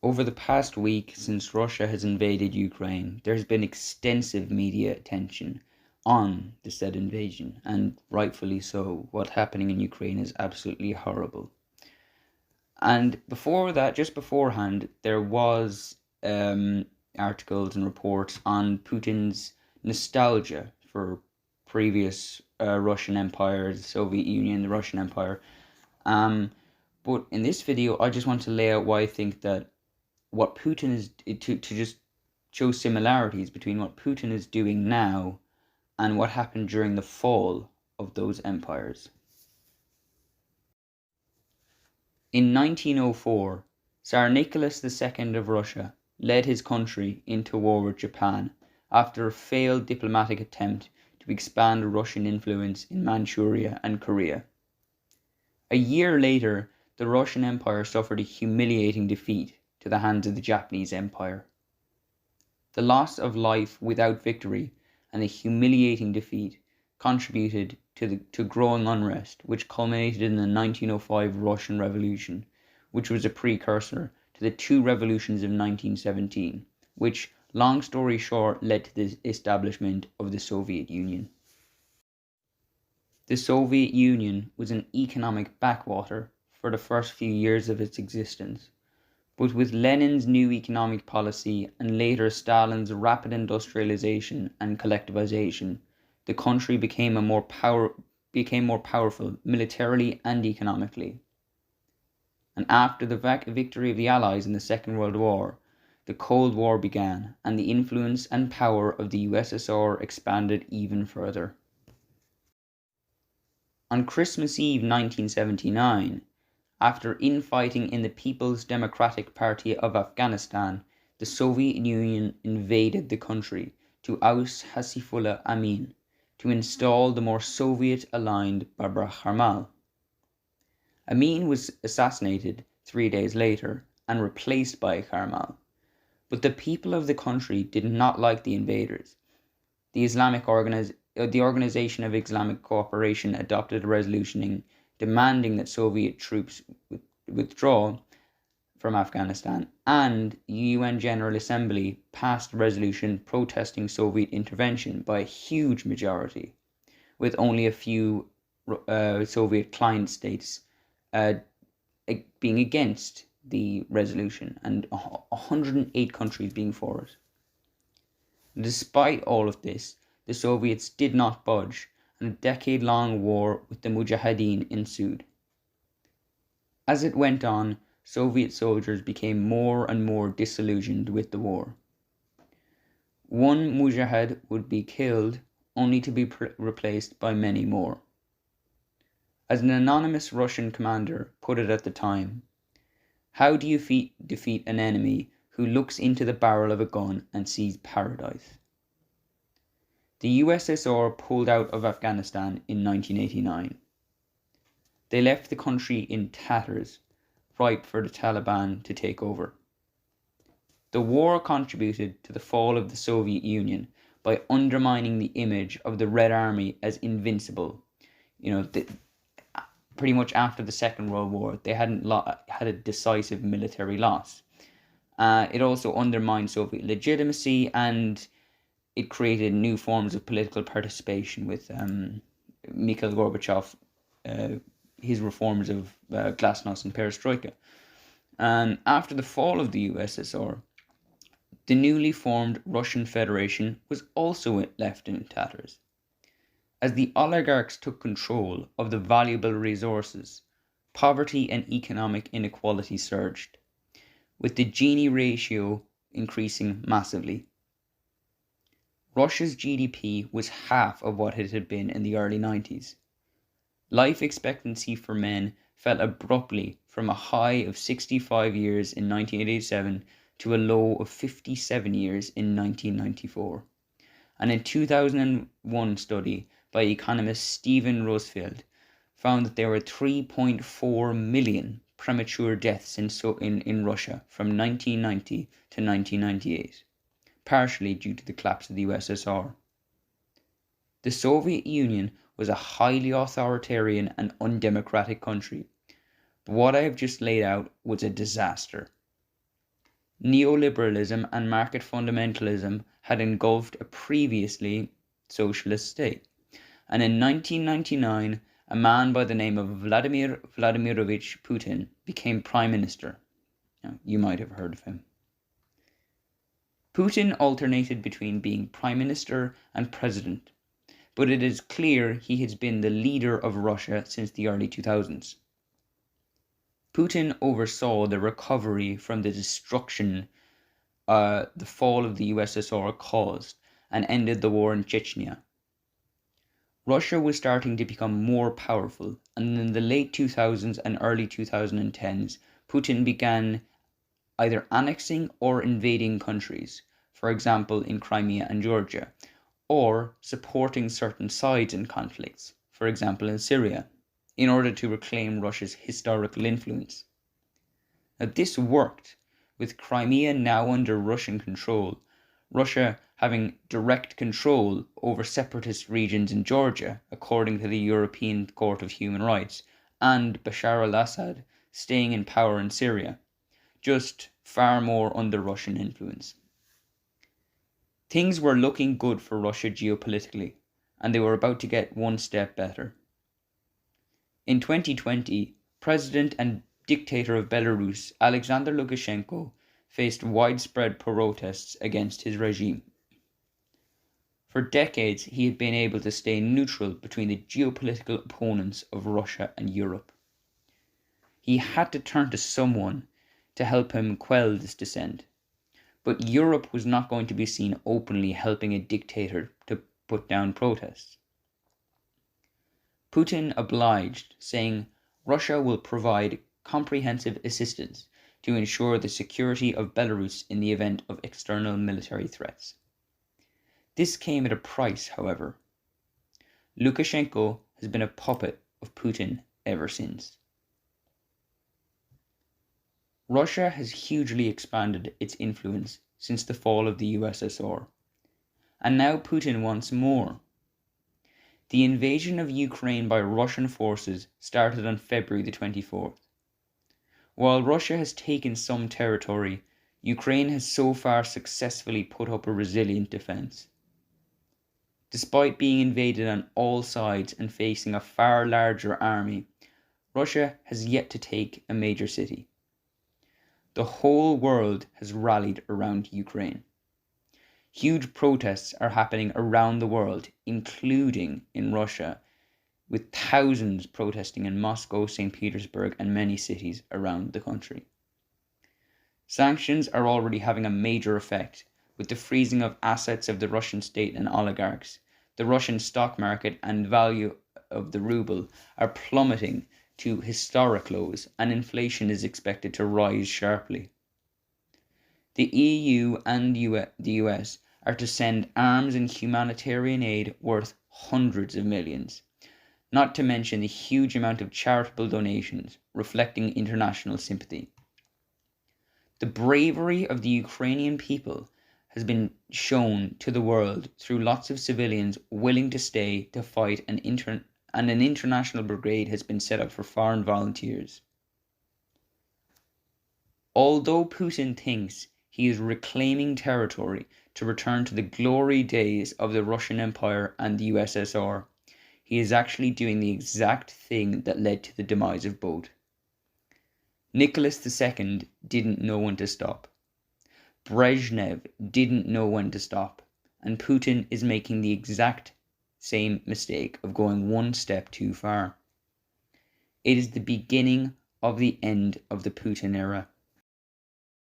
Over the past week, since Russia has invaded Ukraine, there has been extensive media attention on the said invasion, and rightfully so. What's happening in Ukraine is absolutely horrible. And before that, just beforehand, there was articles and reports on Putin's nostalgia for previous Russian empires, the Soviet Union, the Russian Empire. But in this video, I just want to lay out why I think that what Putin is, to just show similarities between what Putin is doing now and what happened during the fall of those empires. In 1904, Tsar Nicholas II of Russia led his country into war with Japan after a failed diplomatic attempt to expand Russian influence in Manchuria and Korea. A year later, the Russian Empire suffered a humiliating defeat to the hands of the Japanese Empire. The loss of life without victory and the humiliating defeat contributed to growing unrest, which culminated in the 1905 Russian Revolution, which was a precursor to the two revolutions of 1917, which, long story short, led to the establishment of the Soviet Union. The Soviet Union was an economic backwater for the first few years of its existence, but with Lenin's new economic policy and later Stalin's rapid industrialization and collectivization, the country became more powerful militarily and economically. And after the victory of the Allies in the Second World War, the Cold War began, and the influence and power of the USSR expanded even further. On Christmas Eve 1979, after infighting in the People's Democratic Party of Afghanistan, the Soviet Union invaded the country to oust Hasifullah Amin, to install the more Soviet-aligned Barbara Kharmal. Amin was assassinated 3 days later and replaced by Kharmal, but the people of the country did not like the invaders. The Organization of Islamic Cooperation adopted a resolution demanding that Soviet troops withdraw from Afghanistan, and the UN General Assembly passed a resolution protesting Soviet intervention by a huge majority, with only a few Soviet client states being against the resolution and 108 countries being for it. Despite all of this, the Soviets did not budge, and a decade-long war with the Mujahideen ensued. As it went on, Soviet soldiers became more and more disillusioned with the war. One Mujahid would be killed, only to be replaced by many more. As an anonymous Russian commander put it at the time, "How do you defeat an enemy who looks into the barrel of a gun and sees paradise?" The USSR pulled out of Afghanistan in 1989. They left the country in tatters, ripe for the Taliban to take over. The war contributed to the fall of the Soviet Union by undermining the image of the Red Army as invincible. Pretty much after the Second World War, they hadn't had a decisive military loss. It also undermined Soviet legitimacy, and it created new forms of political participation with Mikhail Gorbachev, his reforms of Glasnost and Perestroika. After the fall of the USSR, the newly formed Russian Federation was also left in tatters. As the oligarchs took control of the valuable resources, poverty and economic inequality surged, with the Gini ratio increasing massively. Russia's GDP was half of what it had been in the early 90s. Life expectancy for men fell abruptly from a high of 65 years in 1987 to a low of 57 years in 1994. And a 2001 study by economist Stephen Roosevelt found that there were 3.4 million premature deaths in Russia from 1990 to 1998, partially due to the collapse of the USSR. The Soviet Union was a highly authoritarian and undemocratic country, but what I have just laid out was a disaster. Neoliberalism and market fundamentalism had engulfed a previously socialist state, and in 1999 a man by the name of Vladimir Vladimirovich Putin became Prime Minister. Now, you might have heard of him. Putin alternated between being Prime Minister and President, but it is clear he has been the leader of Russia since the early 2000s. Putin oversaw the recovery from the destruction the fall of the USSR caused and ended the war in Chechnya. Russia was starting to become more powerful, and in the late 2000s and early 2010s, Putin began either annexing or invading countries, for example in Crimea and Georgia, or supporting certain sides in conflicts, for example in Syria, in order to reclaim Russia's historical influence. Now, this worked, with Crimea now under Russian control, Russia having direct control over separatist regions in Georgia, according to the European Court of Human Rights, and Bashar al-Assad staying in power in Syria, just far more under Russian influence. Things were looking good for Russia geopolitically, and they were about to get one step better. In 2020, President and dictator of Belarus, Alexander Lukashenko, faced widespread protests against his regime. For decades, he had been able to stay neutral between the geopolitical opponents of Russia and Europe. He had to turn to someone to help him quell this dissent, but Europe was not going to be seen openly helping a dictator to put down protests. Putin obliged, saying Russia will provide comprehensive assistance to ensure the security of Belarus in the event of external military threats. This came at a price, however. Lukashenko has been a puppet of Putin ever since. Russia has hugely expanded its influence since the fall of the USSR, and now Putin wants more. The invasion of Ukraine by Russian forces started on February the 24th. While Russia has taken some territory, Ukraine has so far successfully put up a resilient defense. Despite being invaded on all sides and facing a far larger army, Russia has yet to take a major city. The whole world has rallied around Ukraine. Huge protests are happening around the world, including in Russia, with thousands protesting in Moscow, St. Petersburg, and many cities around the country. Sanctions are already having a major effect, with the freezing of assets of the Russian state and oligarchs. The Russian stock market and value of the ruble are plummeting to historic lows, and inflation is expected to rise sharply. The EU and the US are to send arms and humanitarian aid worth hundreds of millions, not to mention the huge amount of charitable donations reflecting international sympathy. The bravery of the Ukrainian people has been shown to the world through lots of civilians willing to stay to fight, and an international brigade has been set up for foreign volunteers. Although Putin thinks he is reclaiming territory to return to the glory days of the Russian Empire and the USSR, he is actually doing the exact thing that led to the demise of both. Nicholas II didn't know when to stop. Brezhnev didn't know when to stop, and Putin is making the exact same mistake of going one step too far. It is the beginning of the end of the Putin era.